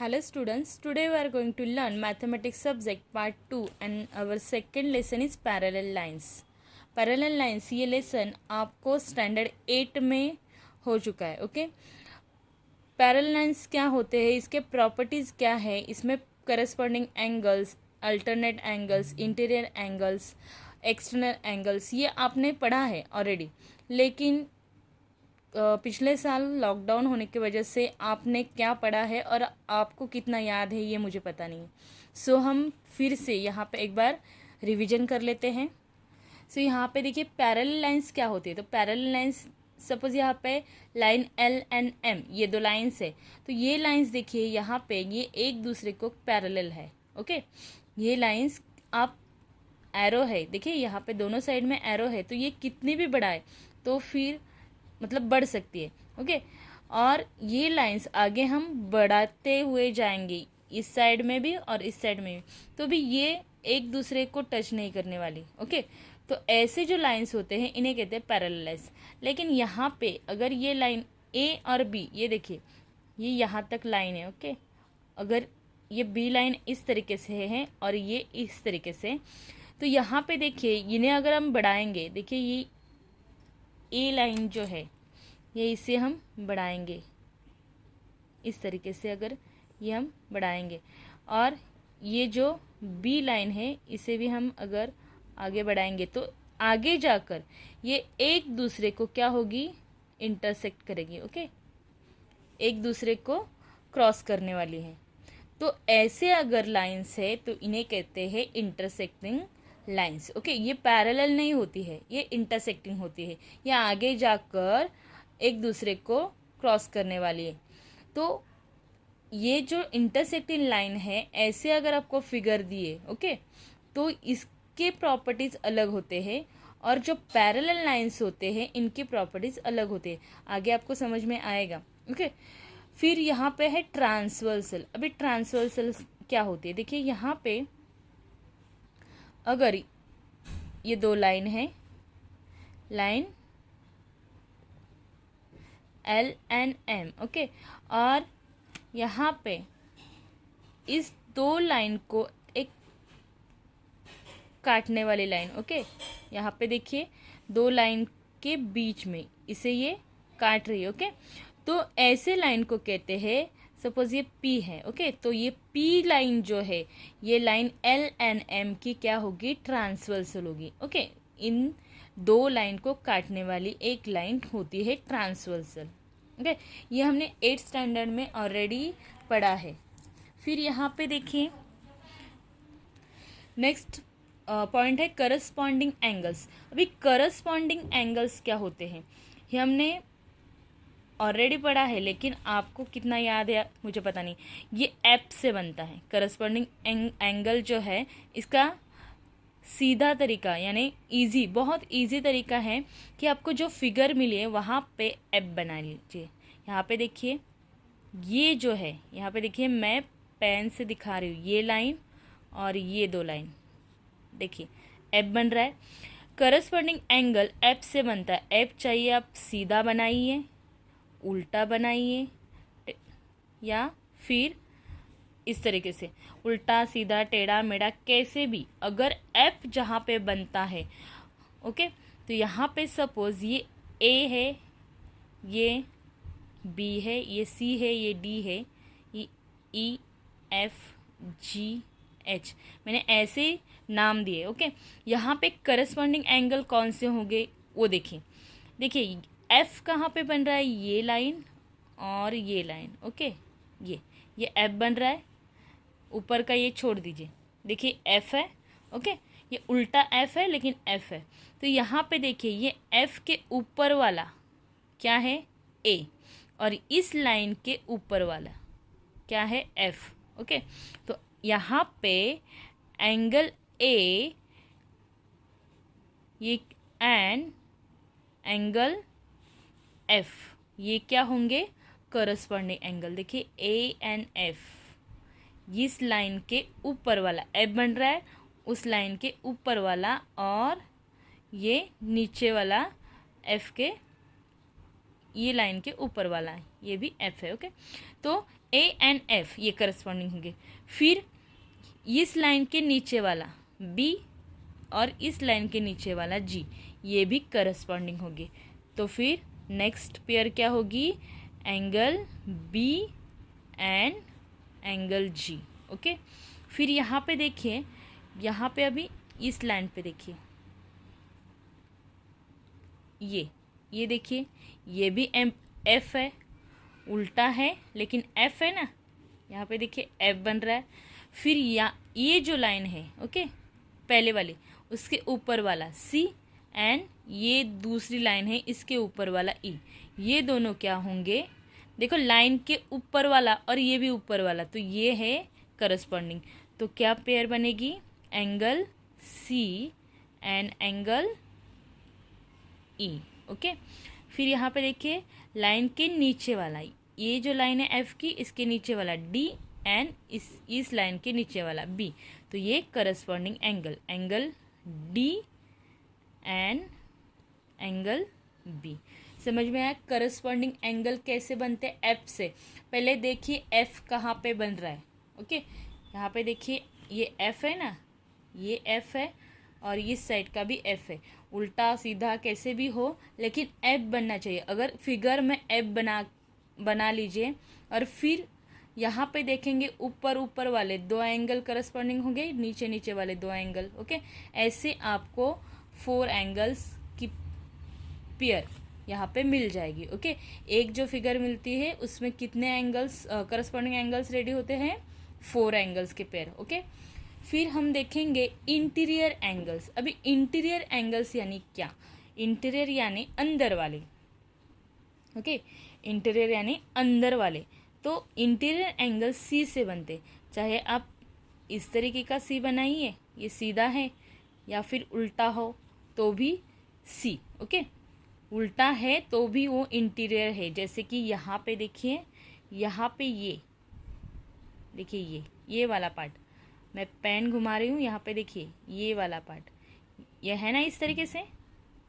Hello students, today we are going to learn mathematics subject part 2 and our second lesson is parallel lines. Parallel lines ये lesson आपको standard 8 में हो चुका है. Okay, parallel lines क्या होते हैं, इसके प्रॉपर्टीज़ क्या है, इसमें corresponding angles, alternate angles, interior angles, external angles, ये आपने पढ़ा है ऑलरेडी. लेकिन पिछले साल लॉकडाउन होने की वजह से आपने क्या पढ़ा है और आपको कितना याद है ये मुझे पता नहीं. सो हम फिर से यहाँ पे एक बार रिवीजन कर लेते हैं. सो यहाँ पे देखिए पैरेलल लाइंस क्या होती है. तो पैरेलल लाइंस, सपोज यहाँ पे लाइन एल एंड एम, ये दो लाइंस है. तो ये लाइंस देखिए यहाँ पे ये एक दूसरे को पैरेलल है. ओके, ये लाइंस आप एरो है, देखिए यहाँ पे दोनों साइड में एरो है, तो ये कितनी भी बढ़ाए तो फिर मतलब बढ़ सकती है. ओके, और ये लाइंस आगे हम बढ़ाते हुए जाएंगे, इस साइड में भी और इस साइड में भी, तो भी ये एक दूसरे को टच नहीं करने वाली. ओके, तो ऐसे जो लाइंस होते हैं इन्हें कहते हैं पैरेलल लाइंस. लेकिन यहाँ पे अगर ये लाइन ए और बी, ये देखिए ये यहाँ तक लाइन है. ओके, अगर ये बी लाइन इस तरीके से है और ये इस तरीके से, तो यहाँ पे देखिए इन्हें अगर हम बढ़ाएंगे, देखिए ये ए लाइन जो है ये इसे हम बढ़ाएंगे इस तरीके से, अगर ये हम बढ़ाएंगे, और ये जो बी लाइन है इसे भी हम अगर आगे बढ़ाएंगे, तो आगे जाकर ये एक दूसरे को क्या होगी, इंटरसेक्ट करेगी. ओके, एक दूसरे को क्रॉस करने वाली है. तो ऐसे अगर लाइंस है तो इन्हें कहते हैं इंटरसेक्टिंग लाइंस. ओके, ये पैरेलल नहीं होती है, ये इंटरसेक्टिंग होती है, ये आगे जाकर एक दूसरे को क्रॉस करने वाली है. तो ये जो इंटरसेक्टिंग लाइन है, ऐसे अगर आपको फिगर दिए, ओके, तो इसके प्रॉपर्टीज अलग होते हैं, और जो पैरेलल लाइंस होते हैं इनकी प्रॉपर्टीज अलग होते हैं. आगे आपको समझ में आएगा. ओके, फिर यहाँ पे है ट्रांसवर्सल. अभी ट्रांसवर्सल क्या होती है, देखिए यहाँ पे अगर ये दो लाइन है, line L and M, okay, और यहाँ पे इस दो लाइन को एक काटने वाली लाइन. ओके, यहाँ पे देखिए दो लाइन के बीच में इसे ये काट रही है. ओके, तो ऐसे लाइन को कहते हैं, सपोज ये P है. ओके, तो ये P लाइन जो है, ये लाइन L एंड M की क्या होगी, ट्रांसवर्सल होगी. ओके, इन दो लाइन को काटने वाली एक लाइन होती है ट्रांसवर्सल. ओके, ये हमने 8th स्टैंडर्ड में ऑलरेडी पढ़ा है. फिर यहाँ पे देखिए नेक्स्ट पॉइंट है करस्पॉन्डिंग एंगल्स. अभी करस्पॉन्डिंग एंगल्स क्या होते हैं ये हमने ऑलरेडी पढ़ा है, लेकिन आपको कितना याद है मुझे पता नहीं. ये एप से बनता है. करस्पॉन्डिंग एंगल जो है इसका सीधा तरीका यानी इजी, बहुत इजी तरीका है कि आपको जो फिगर मिली है वहाँ पे एप बना लीजिए. यहाँ पे देखिए ये जो है, यहाँ पे देखिए मैं पेन से दिखा रही हूँ, ये लाइन और ये दो लाइन, देखिए एप बन रहा है. करस्पॉन्डिंग एंगल एप से बनता है. एप चाहिए आप सीधा बनाइए, उल्टा बनाइए, या फिर इस तरीके से उल्टा सीधा टेढ़ा मेढ़ा कैसे भी, अगर एफ जहाँ पे बनता है, ओके, तो यहाँ पे सपोज ये ए है, ये बी है, ये सी है, ये डी है, ये ई एफ जी एच, मैंने ऐसे नाम दिए. ओके, यहाँ पे करस्पॉन्डिंग एंगल कौन से होंगे वो देखिए. देखिए एफ कहाँ पे बन रहा है, ये लाइन और ये लाइन. ओके, ये एफ बन रहा है, ऊपर का ये छोड़ दीजिए, देखिए एफ है. ओके, ये उल्टा एफ है लेकिन एफ है. तो यहाँ पे देखिए ये एफ के ऊपर वाला क्या है, ए, और इस लाइन के ऊपर वाला क्या है, एफ. ओके, तो यहाँ पे एंगल ए ये एंड एंगल एफ, ये क्या होंगे, करस्पॉन्डिंग एंगल. देखिए ए एंड एफ, इस लाइन के ऊपर वाला एफ बन रहा है, उस लाइन के ऊपर वाला, और ये नीचे वाला एफ के, ये लाइन के ऊपर वाला है, ये भी एफ है. ओके, तो ए एंड एफ ये करस्पॉन्डिंग होंगे। फिर इस लाइन के नीचे वाला बी और इस लाइन के नीचे वाला जी ये भी करस्पॉन्डिंग होगी। तो फिर नेक्स्ट पेयर क्या होगी, angle B and angle G. Okay, फिर यहाँ पे देखिए, यहाँ पे अभी इस लाइन पे देखिए, ये देखिए, ये भी एफ है, उल्टा है लेकिन एफ है ना, यहाँ पे देखिए एफ बन रहा है। फिर ये जो लाइन है, ओके, पहले वाली उसके ऊपर वाला सी एंड ये दूसरी लाइन है इसके ऊपर वाला ई, ये दोनों क्या होंगे, देखो लाइन के ऊपर वाला और ये भी ऊपर वाला, तो ये है करस्पॉन्डिंग। तो क्या पेयर बनेगी, angle C and angle E. Okay, फिर यहाँ पे देखिए लाइन के नीचे वाला, ये जो लाइन है एफ की, इसके नीचे वाला डी एंड इस लाइन के नीचे वाला बी, तो ये corresponding angle, angle D and angle B. समझ में आया करस्पॉन्डिंग एंगल कैसे बनते हैं, एफ से। पहले देखिए एफ कहाँ पे बन रहा है। ओके, यहाँ पे देखिए ये एफ है ना, ये एफ है और इस साइड का भी एफ है, उल्टा सीधा कैसे भी हो लेकिन एफ बनना चाहिए। अगर फिगर में एफ बना लीजिए और फिर यहाँ पे देखेंगे ऊपर वाले दो एंगल करस्पॉन्डिंग होंगे, नीचे नीचे वाले दो एंगल। ओके, ऐसे आपको 4 एंगल्स की पेयर यहाँ पे मिल जाएगी। ओके, एक जो फिगर मिलती है उसमें कितने एंगल्स करस्पॉन्डिंग एंगल्स रेडी होते हैं, 4 एंगल्स के पेयर। ओके, फिर हम देखेंगे इंटीरियर एंगल्स। अभी इंटीरियर एंगल्स यानी क्या, इंटीरियर यानी अंदर वाले। ओके, इंटीरियर यानी अंदर वाले। तो इंटीरियर एंगल सी से बनते, चाहे आप इस तरीके का सी बनाइए, ये सीधा है, या फिर उल्टा हो तो भी सी। ओके, उल्टा है तो भी वो इंटीरियर है। जैसे कि यहाँ पे देखिए, यहाँ पे ये देखिए, ये वाला पार्ट मैं पेन घुमा रही हूँ, यहाँ पे देखिए ये वाला पार्ट, ये है ना इस तरीके से।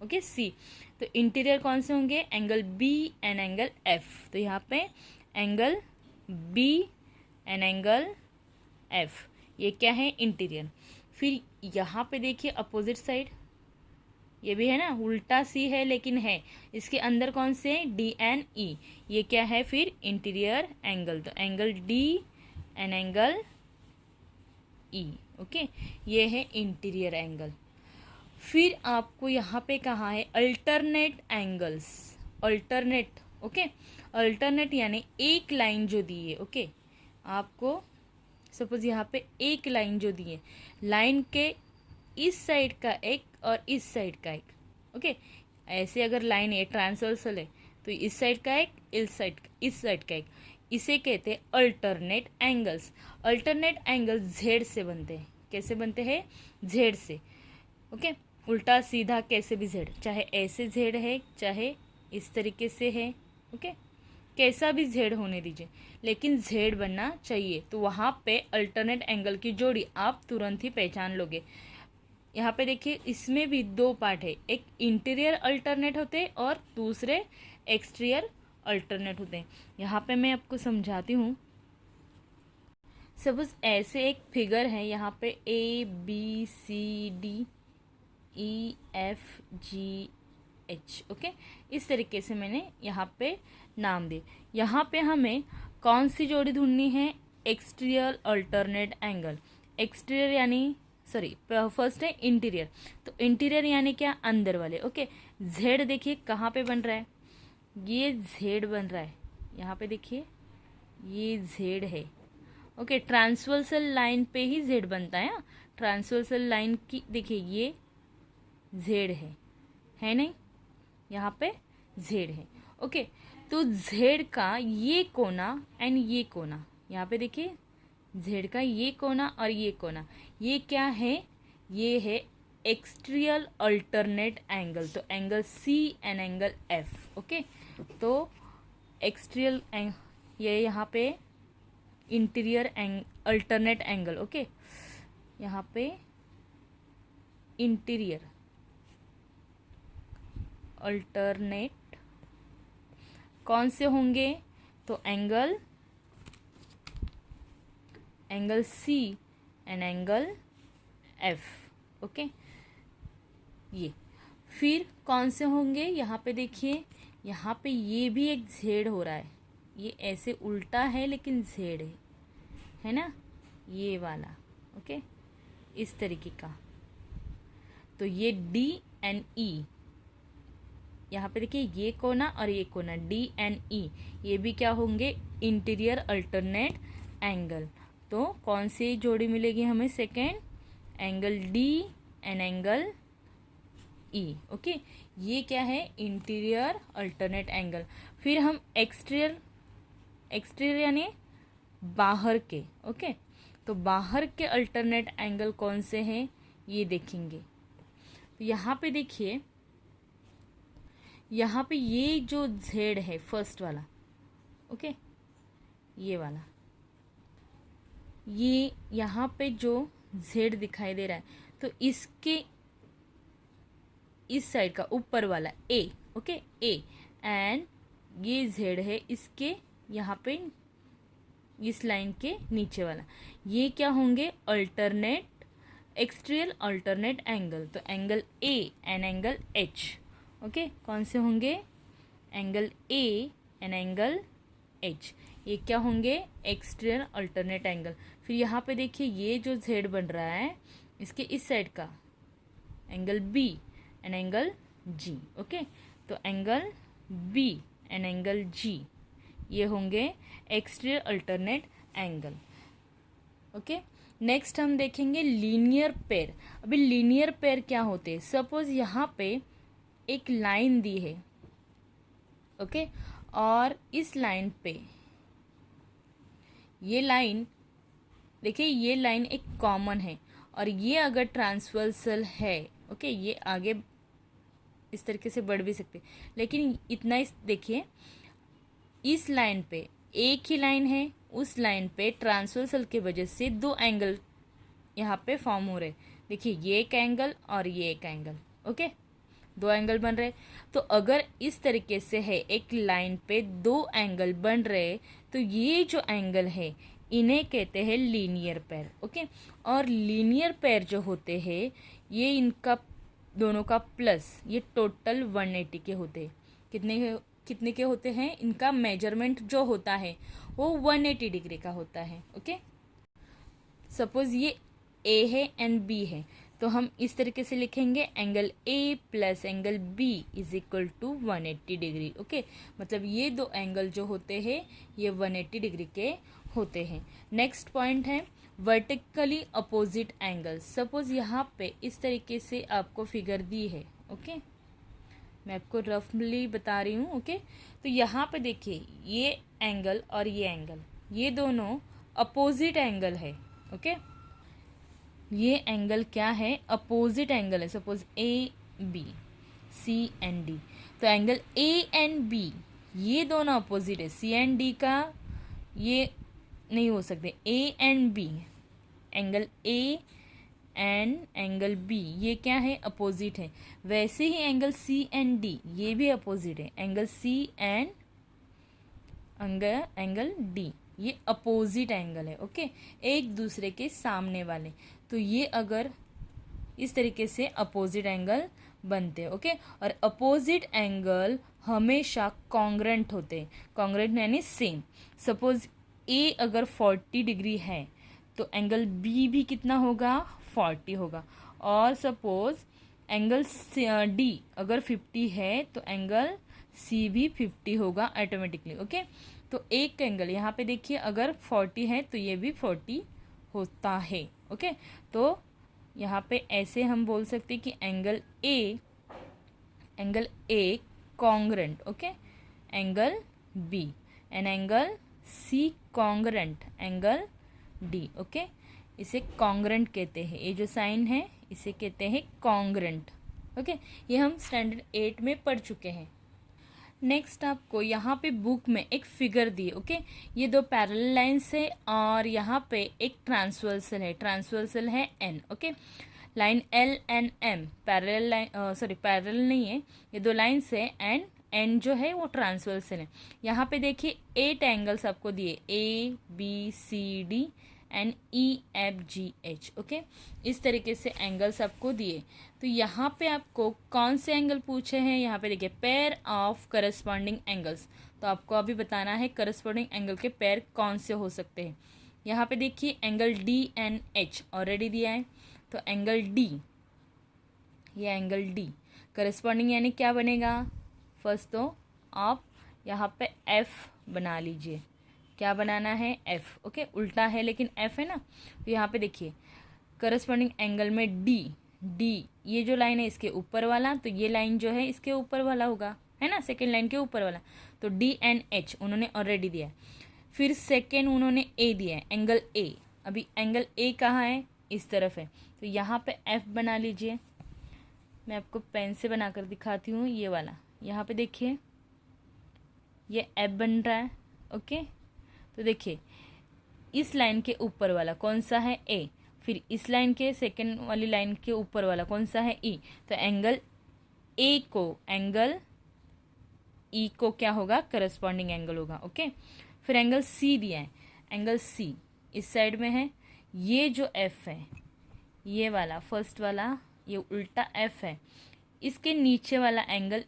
Okay, see. तो इंटीरियर कौन से होंगे, angle B and angle F. तो यहाँ पे angle B and angle F, ये क्या है, इंटीरियर। फिर यहाँ पे देखिए अपोजिट साइड, ये भी है ना, उल्टा सी है लेकिन है, इसके अंदर कौन से, डी एंड ई, ये क्या है फिर इंटीरियर एंगल। तो angle D and angle E. Okay, ये है इंटीरियर एंगल। फिर आपको यहाँ पे कहा है alternate angles, alternate. Okay, alternate यानी एक लाइन जो दी है। ओके, आपको सपोज यहाँ पे एक लाइन जो दी है, लाइन के इस साइड का एक और इस साइड का एक। ओके, ऐसे अगर लाइन है ट्रांसवर्सल है तो इस साइड का एक, इस साइड का एक, इसे कहते हैं alternate angles. Alternate angle Z से बनते हैं। कैसे बनते हैं, जेड से। ओके, उल्टा सीधा कैसे भी जेड, चाहे ऐसे जेड है चाहे इस तरीके से है। ओके, कैसा भी जेड होने दीजिए लेकिन जेड बनना चाहिए। तो वहाँ पे अल्टरनेट एंगल की जोड़ी आप तुरंत ही पहचान लोगे। यहाँ पे देखिए इसमें भी 2 पार्ट है, एक इंटीरियर अल्टरनेट होते हैं और दूसरे एक्सटीरियर अल्टरनेट होते हैं। यहाँ पे मैं आपको समझाती हूँ। सपोज ऐसे एक फिगर है, यहाँ पे A B C D E F G H. Okay, इस तरीके से मैंने यहाँ पे नाम दिए। यहाँ पे हमें कौन सी जोड़ी ढूंढनी है, एक्सटीरियर अल्टरनेट एंगल। एक्सटीरियर यानी फर्स्ट है इंटीरियर, तो इंटीरियर यानी क्या, अंदर वाले। ओके, जेड देखिए कहाँ पे बन रहा है, ये जेड बन रहा है, यहाँ पे देखिए ये जेड है। ओके, ट्रांसवर्सल लाइन पे ही जेड बनता है। ट्रांसवर्सल लाइन की देखिए ये जेड है नहीं, यहाँ पे जेड है। ओके, तो जेड का ये कोना एंड ये कोना, यहाँ पे देखिए जेड का ये कोना और ये कोना, ये क्या है, ये है एक्सटीरियर अल्टरनेट एंगल। तो angle C and angle F. Okay, तो एक्सटीरियर ये यहाँ पे इंटीरियर अल्टरनेट एंगल। ओके, यहाँ पे इंटीरियर अल्टरनेट कौन से होंगे, तो angle angle C and angle F. Okay, ये फिर कौन से होंगे, यहाँ पे देखिए, यहाँ पे ये भी एक जेड हो रहा है, ये ऐसे उल्टा है लेकिन जेड है ना, ये वाला। ओके, इस तरीके का। तो ये डी एंड ई, यहाँ पे देखिए ये कोना और ये कोना, डी एंड ई, ये भी क्या होंगे, इंटीरियर अल्टरनेट एंगल। तो कौन सी जोड़ी मिलेगी हमें, second, angle D and angle E. Okay, ये क्या है, इंटीरियर अल्टरनेट एंगल। फिर हम एक्सटीरियर यानी बाहर के। ओके, तो बाहर के अल्टरनेट एंगल कौन से हैं, ये देखेंगे। तो यहाँ पे देखिए, यहाँ पे ये जो जेड है फर्स्ट वाला, ओके, ये वाला, ये यहाँ पे जो जेड दिखाई दे रहा है, तो इसके इस साइड का ऊपर वाला ए, ओके, ए, एंड ये जेड है इसके यहाँ पे इस लाइन के नीचे वाला, ये क्या होंगे, अल्टरनेट, एक्सटीरियर अल्टरनेट एंगल। तो angle A and angle H. Okay, कौन से होंगे, angle A and angle H, ये क्या होंगे, एक्सटीरियर अल्टरनेट एंगल। फिर यहाँ पे देखिए ये जो जेड बन रहा है इसके इस साइड का angle B and angle G. Okay, तो angle B and angle G, ये होंगे exterior alternate angle. Okay, next हम देखेंगे लीनियर पेयर। अभी लीनियर पेयर क्या होते हैं, सपोज यहाँ पे एक लाइन दी है, ओके, और इस लाइन पे ये लाइन, देखिए ये लाइन एक कॉमन है और ये अगर ट्रांसवर्सल है, ओके, ये आगे इस तरीके से बढ़ भी सकते, लेकिन इतना इस देखिए, इस लाइन पे एक ही लाइन है, उस लाइन पे ट्रांसवर्सल के वजह से दो एंगल यहाँ पे फॉर्म हो रहे। देखिए ये एक एंगल और ये एक एंगल, ओके, दो एंगल बन रहे। तो अगर इस तरीके से है, एक लाइन पे दो एंगल बन रहे, तो ये जो एंगल है इन्हें कहते हैं लीनियर पेयर। ओके, और लीनियर पेयर जो होते हैं ये इनका दोनों का प्लस, ये टोटल 180 के होते हैं। कितने के होते हैं, इनका मेजरमेंट जो होता है वो 180 डिग्री का होता है। ओके, सपोज ये ए है एंड बी है, तो हम इस तरीके से लिखेंगे, angle A plus angle B is equal to 180 degree. Okay, मतलब ये दो एंगल जो होते हैं ये 180 डिग्री के होते हैं। नेक्स्ट पॉइंट है वर्टिकली अपोजिट एंगल। सपोज यहाँ पे इस तरीके से आपको फिगर दी है, ओके, मैं आपको रफली बता रही हूँ। ओके, तो यहाँ पे देखिए ये एंगल और ये एंगल, ये दोनों अपोजिट एंगल है। ओके, ये एंगल क्या है, अपोजिट एंगल है। Suppose A B, C and D, तो एंगल ए एंड बी ये दोनों अपोजिट है। सी एंड डी का ये नहीं हो सकते, A and B, angle A and angle B ये क्या है, अपोजिट है। वैसे ही एंगल सी एंड डी ये भी अपोजिट है। Angle C and angle D ये अपोजिट एंगल है। ओके, एक दूसरे के सामने वाले, तो ये अगर इस तरीके से अपोजिट एंगल बनते हैं। ओके, और अपोजिट एंगल हमेशा कॉन्ग्रेंट होते हैं। कॉन्ग्रेंट यानी सेम। सपोज ए अगर 40 डिग्री है तो एंगल बी भी कितना होगा, 40 होगा। और सपोज एंगल डी अगर 50 है तो एंगल सी भी 50 होगा ऑटोमेटिकली। ओके, तो एक एंगल यहाँ पे देखिए अगर 40 है तो ये भी 40 होता है। ओके, तो यहाँ पे ऐसे हम बोल सकते हैं कि angle A congruent, okay, angle B and angle C congruent angle D. Okay, इसे कॉन्ग्रेंट कहते हैं, ये जो साइन है इसे कहते हैं कॉन्ग्रेंट। ओके, ये हम स्टैंडर्ड 8 में पढ़ चुके हैं। नेक्स्ट आपको यहाँ पे बुक में एक फिगर दी है। ओके, ये दो पैरेलल लाइंस है और यहाँ पे एक ट्रांसवर्सल है। ट्रांसवर्सल है N. Okay, line L and M parallel line, sorry parallel नहीं है, ये दो लाइंस है एंड एन जो है वो ट्रांसवर्सल है। यहाँ पे देखिए 8 एंगल्स आपको दिए, A B C D NEFGH। Okay, इस तरीके से एंगल्स आपको दिए। तो यहाँ पे आपको कौन से एंगल पूछे हैं, यहाँ पे देखिए पेयर ऑफ करस्पॉन्डिंग एंगल्स। तो आपको अभी बताना है करस्पॉन्डिंग एंगल के पेयर कौन से हो सकते हैं। यहाँ पे देखिए एंगल DNH ऑलरेडी दिया है, तो एंगल D, ये एंगल D करस्पॉन्डिंग यानी क्या बनेगा, फर्स्ट तो आप यहाँ पे F बना लीजिए। क्या बनाना है, F। ओके, उल्टा है लेकिन F है ना। तो यहाँ पे देखिए करस्पॉन्डिंग एंगल में D, ये जो लाइन है इसके ऊपर वाला, तो ये लाइन जो है इसके ऊपर वाला होगा, है ना, सेकेंड लाइन के ऊपर वाला। तो DNH उन्होंने ऑलरेडी दिया है। फिर सेकेंड उन्होंने A दिया है, एंगल A। अभी एंगल A कहाँ है, इस तरफ है, तो यहाँ पे F बना लीजिए। मैं आपको पेन से बनाकर दिखाती हूँ, ये वाला। यहाँ पे देखिए ये F बन रहा है। ओके, तो देखिए इस लाइन के ऊपर वाला कौन सा है, A। फिर इस लाइन के सेकेंड वाली लाइन के ऊपर वाला कौन सा है, E। तो एंगल E को क्या होगा, करस्पॉन्डिंग एंगल होगा। ओके, फिर एंगल C दिया है, एंगल C इस साइड में है। ये जो F है, ये वाला फर्स्ट वाला, ये उल्टा F है, इसके नीचे वाला एंगल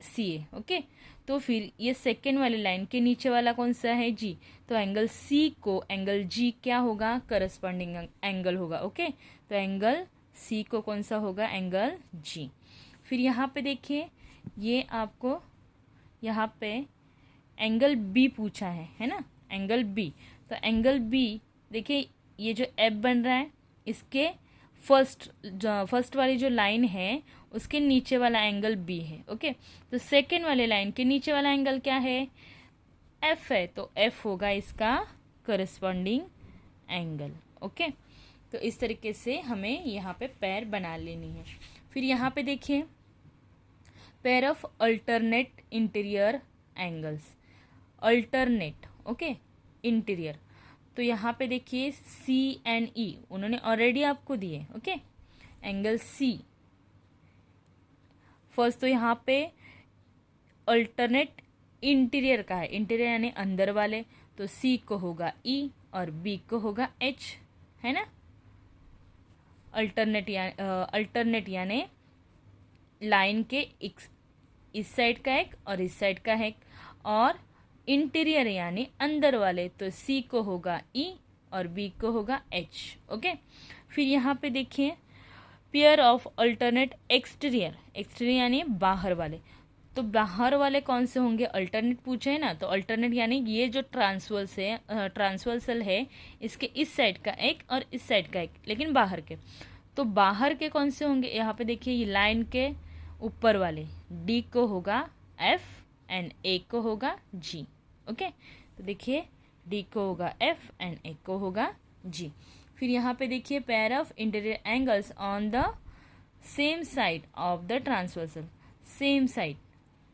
C है। ओके, तो फिर ये सेकेंड वाली लाइन के नीचे वाला कौन सा है, G। तो एंगल C को एंगल G क्या होगा, करस्पॉन्डिंग एंगल होगा। ओके, तो एंगल C को कौन सा होगा, एंगल G। फिर यहाँ पे देखिए ये आपको यहाँ पे एंगल B पूछा है ना, एंगल B। तो एंगल B देखिए ये जो F बन रहा है, इसके फर्स्ट वाली जो लाइन है उसके नीचे वाला एंगल B है। ओके, तो सेकेंड वाले लाइन के नीचे वाला एंगल क्या है, F है, तो F होगा इसका करस्पॉन्डिंग एंगल। ओके, तो इस तरीके से हमें यहाँ पे पेयर बना लेनी है। फिर यहाँ पे देखिए pair of alternate interior angles, alternate okay interior. तो यहाँ पे देखिए CNE उन्होंने ऑलरेडी आपको दिए। ओके, एंगल C फर्स्ट, तो यहाँ पे अल्टरनेट इंटीरियर का है, इंटीरियर यानी अंदर वाले, तो C को होगा E और B को होगा H, है ना। अल्टरनेट यानी लाइन के इस साइड का एक और इस साइड का एक, और इंटीरियर यानी अंदर वाले, तो C को होगा E और B को होगा H। ओके, फिर यहाँ पे देखिए pair of alternate exterior, exterior यानी बाहर वाले। तो बाहर वाले कौन से होंगे, अल्टरनेट पूछे है ना, तो अल्टरनेट यानी ये जो ट्रांसवर्सल है इसके इस साइड का एक और इस साइड का एक, लेकिन बाहर के। तो बाहर के कौन से होंगे, यहाँ पे देखिए ये लाइन के ऊपर वाले, D को होगा F एंड A को होगा G। ओके, तो देखिए D को होगा F एंड A को होगा G। फिर यहाँ पे देखिए pair of interior angles on the same side of the transversal, same side.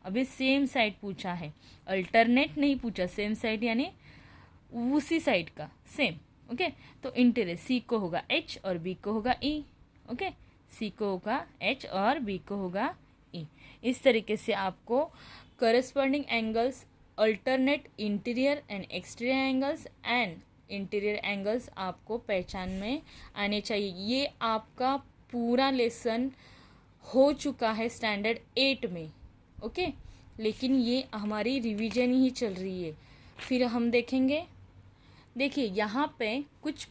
अभी सेम साइड पूछा है, अल्टरनेट नहीं पूछा, सेम साइड यानी उसी साइड का सेम। ओके, तो इंटीरियर C को होगा H और B को होगा E। ओके, C को होगा H और B को होगा E। इस तरीके से आपको corresponding angles, alternate interior and exterior angles and interior angles आपको पहचान में आने चाहिए। ये आपका पूरा लेसन हो चुका है स्टैंडर्ड 8 में। ओके, लेकिन ये हमारी रिवीजन ही चल रही है। फिर हम देखेंगे, देखिए यहाँ पे कुछ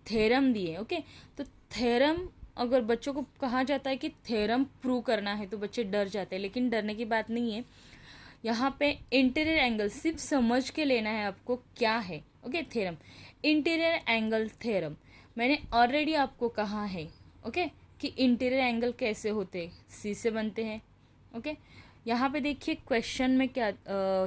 थ्योरम दिए। ओके, तो थ्योरम अगर बच्चों को कहा जाता है कि थ्योरम प्रूव करना है तो बच्चे डर जाते हैं, लेकिन डरने की बात नहीं है। यहाँ पे इंटीरियर एंगल सिर्फ समझ के लेना है आपको क्या है। Okay, theorem, interior angle theorem मैंने ऑलरेडी आपको कहा है। ओके, कि इंटीरियर एंगल कैसे होते, C से बनते हैं। ओके, यहाँ पे देखिए क्वेश्चन में क्या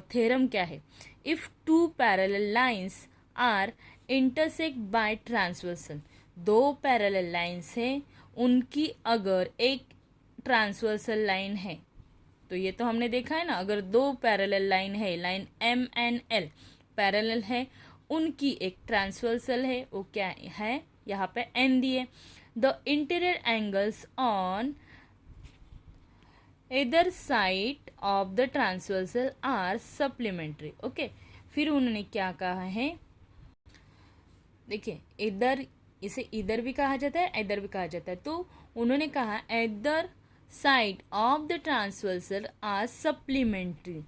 थ्योरम क्या है, if two parallel lines are intersect by transversal, दो पैरेलल लाइंस है, उनकी अगर एक ट्रांसवर्सल लाइन है, तो ये तो हमने देखा है ना, अगर दो पैरेलल लाइन है, line M and L parallel है, उनकी एक ट्रांसवर्सल है, वो क्या है, यहाँ पे N दिए। द इंटीरियर एंगल्स ऑन इधर side of the transversal are supplementary. Okay, फिर उन्होंने क्या कहा है, देखिए इधर इसे इधर भी कहा जाता है, इधर भी कहा जाता है। तो उन्होंने कहा इधर side of the transversal are supplementary.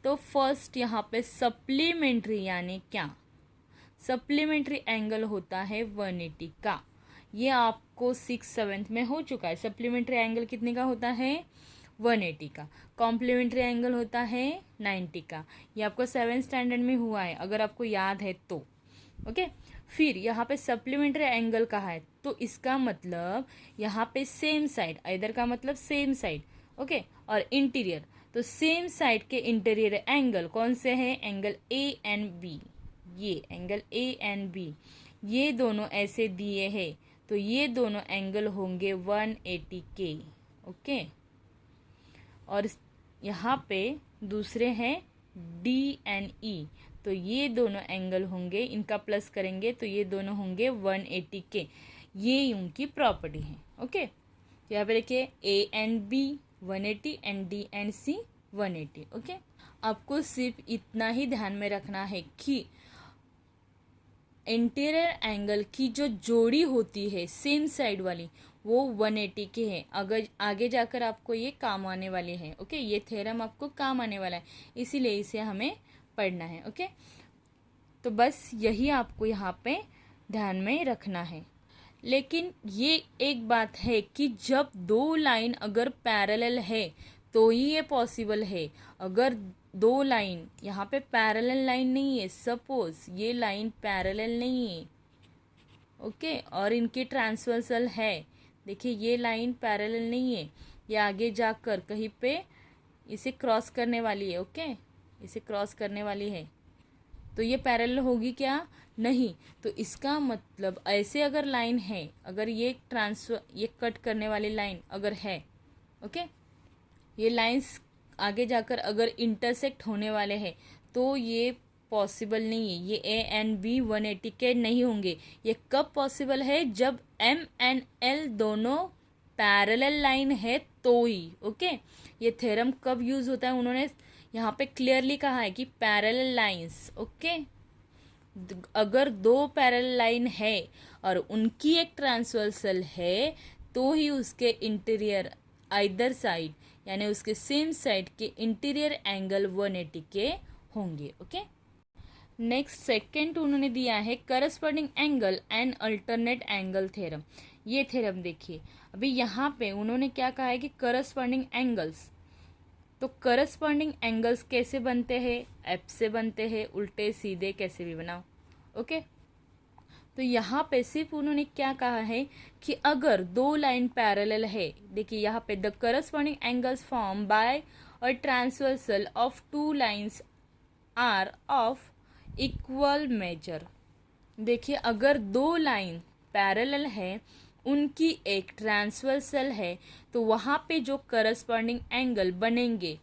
तो फर्स्ट यहाँ पे सप्लीमेंट्री यानी क्या, सप्लीमेंट्री एंगल होता है 180 का। ये आपको 6th-7th में हो चुका है। सप्लीमेंट्री एंगल कितने का होता है, 180 का। कॉम्प्लीमेंट्री एंगल होता है 90 का। ये आपको 7th स्टैंडर्ड में हुआ है अगर आपको याद है तो। ओके, फिर यहाँ पे सप्लीमेंट्री एंगल कहा है तो इसका मतलब यहाँ पे सेम साइड, इधर का मतलब सेम साइड, ओके, और इंटीरियर। तो सेम साइड के इंटीरियर एंगल कौन से हैं, एंगल ए एंड बी। ये एंगल ए एंड बी ये दोनों ऐसे दिए हैं तो ये दोनों एंगल होंगे 180 के। ओके, और यहाँ पे दूसरे हैं डी एंड ई, तो ये दोनों एंगल होंगे, इनका प्लस करेंगे तो ये दोनों होंगे 180 के। ये उनकी प्रॉपर्टी है। ओके, तो यहाँ पे देखिए A and B 180 and D and C 180। Okay, आपको सिर्फ इतना ही ध्यान में रखना है कि इंटीरियर एंगल की जो जोड़ी होती है सेम साइड वाली वो 180 के है। अगर आगे जाकर आपको ये काम आने वाले हैं। ओके, ये थ्योरम आपको काम आने वाला है, इसीलिए इसे हमें पढ़ना है। ओके, तो बस यही आपको यहाँ पे ध्यान में रखना है। लेकिन ये एक बात है कि जब दो लाइन अगर पैरेलल है तो ही ये पॉसिबल है। अगर दो लाइन यहाँ पे पैरेलल लाइन नहीं है, सपोज ये लाइन पैरेलल नहीं है, ओके, और इनकी ट्रांसवर्सल है, देखिए ये लाइन पैरेलल नहीं है, ये आगे जाकर कहीं पे इसे क्रॉस करने वाली है। ओके, इसे क्रॉस करने वाली है तो ये पैरेलल होगी क्या, नहीं। तो इसका मतलब ऐसे अगर लाइन है, अगर ये कट करने वाली लाइन अगर है, ओके, ये लाइंस आगे जाकर अगर इंटरसेक्ट होने वाले हैं तो ये पॉसिबल नहीं है। ये ए एंड बी 180 के नहीं होंगे। ये कब पॉसिबल है, जब एम एंड एल दोनों पैरेलल लाइन है तो ही। ओके, ये थ्योरम कब यूज होता है, उन्होंने यहाँ पे क्लियरली कहा है कि पैरेलल लाइंस, ओके, अगर दो पैरेलल लाइन है और उनकी एक ट्रांसवर्सल है तो ही उसके इंटीरियर आइदर साइड यानी उसके सेम साइड के इंटीरियर एंगल 180 के होंगे। ओके, नेक्स्ट सेकंड उन्होंने दिया है corresponding angle and alternate angle theorem. ये थ्योरम देखिए, अभी यहाँ पे उन्होंने क्या कहा है कि करस्पॉन्डिंग एंगल्स, तो करस्पॉन्डिंग एंगल्स कैसे बनते हैं, एफ से बनते हैं, उल्टे सीधे कैसे भी बनाओ। ओके, तो यहाँ पे सिर्फ उन्होंने क्या कहा है कि अगर दो लाइन पैरेलल है, देखिए यहाँ पे the corresponding angles form by a transversal of two lines are of equal measure. देखिए अगर दो लाइन पैरेलल है, उनकी एक ट्रांसवर्सल है, तो वहाँ पे जो करस्पॉन्डिंग एंगल बनेंगे,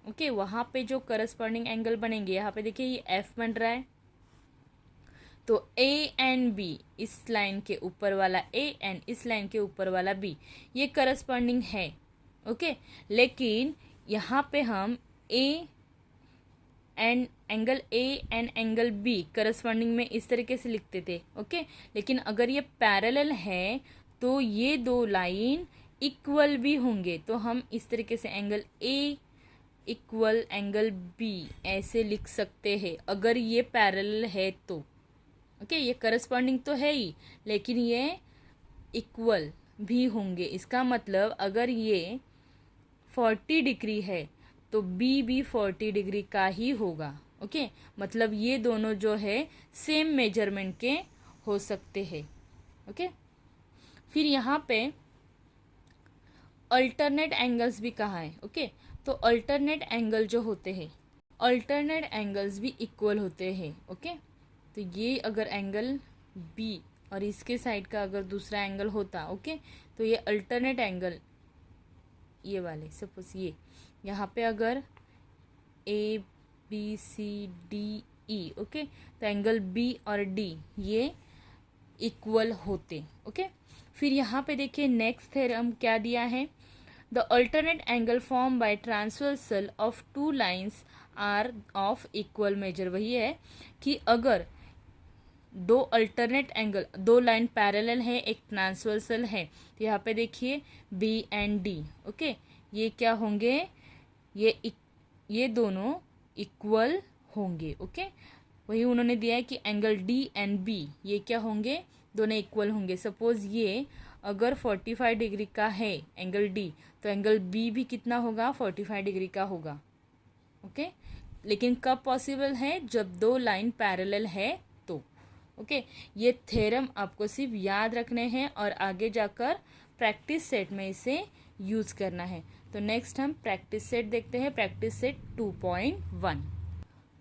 ओके, वहाँ पे जो करस्पॉन्डिंग एंगल बनेंगे, यहाँ पे देखिए ये एफ बन रहा है, तो ए एंड बी, इस लाइन के ऊपर वाला ए एंड इस लाइन के ऊपर वाला बी, ये करस्पॉन्डिंग है। ओके, लेकिन यहाँ पे हम A and angle A and angle B corresponding में इस तरीके से लिखते थे। ओके, लेकिन अगर ये पैरेलल है तो ये दो लाइन इक्वल भी होंगे, तो हम इस तरीके से angle A equal angle B ऐसे लिख सकते हैं अगर ये पैरेलल है तो। ओके, ये करस्पॉन्डिंग तो है ही लेकिन ये इक्वल भी होंगे। इसका मतलब अगर ये 40 डिग्री है तो बी भी 40 डिग्री का ही होगा। ओके, मतलब ये दोनों जो है सेम मेजरमेंट के हो सकते हैं। ओके, फिर यहाँ पे अल्टरनेट एंगल्स भी कहा है। ओके, तो अल्टरनेट एंगल जो होते हैं, अल्टरनेट एंगल्स भी इक्वल होते हैं। ओके, तो ये अगर एंगल बी और इसके साइड का अगर दूसरा एंगल होता, ओके, तो ये अल्टरनेट एंगल, ये वाले सपोज ये यहाँ पे अगर A B C D E, okay, तो एंगल बी और डी ये इक्वल होते। ओके, फिर यहाँ पे देखिए नेक्स्ट थ्योरम क्या दिया है, the alternate angle form by transversal of two lines are of equal measure. वही है कि अगर दो अल्टरनेट एंगल, दो लाइन पैरेलल है, एक ट्रांसवर्सल है, तो यहाँ पे देखिए बी एंड डी, ओके, ये क्या होंगे, ये दोनों इक्वल होंगे, ओके। वही उन्होंने दिया है कि एंगल डी एंड बी ये क्या होंगे, दोनों इक्वल होंगे। सपोज ये अगर 45 डिग्री का है एंगल डी, तो एंगल बी भी कितना होगा, 45 डिग्री का होगा, ओके। लेकिन कब पॉसिबल है, जब दो लाइन पैरेलल है तो, ओके। ये थ्योरम आपको सिर्फ याद रखने हैं और आगे जाकर प्रैक्टिस सेट में इसे यूज़ करना है। तो नेक्स्ट हम प्रैक्टिस सेट देखते हैं, practice set 2.1,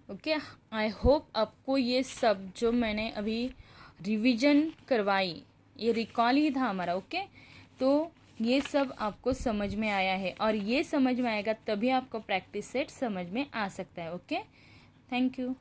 okay. I hope आपको ये सब जो मैंने अभी रिवीजन करवाई, ये रिकॉल ही था हमारा, ओके। तो ये सब आपको समझ में आया है, और ये समझ में आएगा तभी आपको प्रैक्टिस सेट समझ में आ सकता है, ओके। Thank you.